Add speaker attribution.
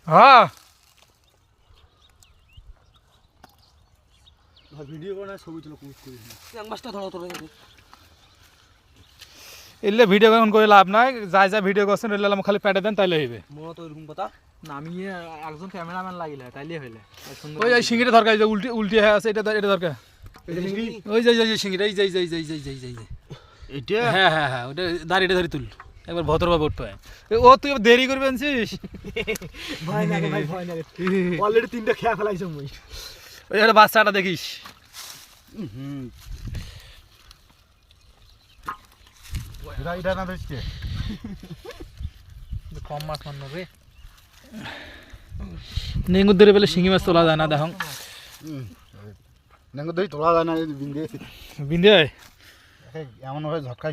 Speaker 1: হ্যাঁ
Speaker 2: ভিডিও করে ছবি তুলে পোস্ট করি মাছটা ধরো তোরা
Speaker 1: এলে ভিডিও কেমন করে লাভ নাই যাই যা ভিডিও করছেন এলে খালি প্যাটে দেন তাইলে হইবে
Speaker 2: মনে তো এরকম কথা
Speaker 3: নামিয়ে একজন ক্যামেরাম্যান লাগিলে তাইলে হইলে
Speaker 1: ওই যে শিঙিটা দরকার এই যে উল্টি উল্টি হয়ে আছে এটা এটা দরকার ওই যে শিঙিটা এই যে
Speaker 2: এটা
Speaker 1: হ্যাঁ হ্যাঁ হ্যাঁ ওটা দাঁড়িয়ে দাঁড়িয়ে তুল একবার ভদ্রভাবে উঠতে হয় ও তুই দেরি করবি আনছিস
Speaker 2: ভয় লাগে ভাই ভয় লাগে অলরেডি তিনটা খেয়া ফেলাইছ মই
Speaker 1: ওই একটা বাচ্চাটা দেখিস
Speaker 2: এটা না দেখতে
Speaker 3: কম মাছ মান্য রে
Speaker 1: নেঙ্গুর ধরে পেলে শিঙি মাছ তোলা যায় না দেখুন
Speaker 2: নেঙ্গুর ধরে তোলা যায় না বিন্দে
Speaker 1: বিন্দে
Speaker 2: এমন ভাবে ঝটকা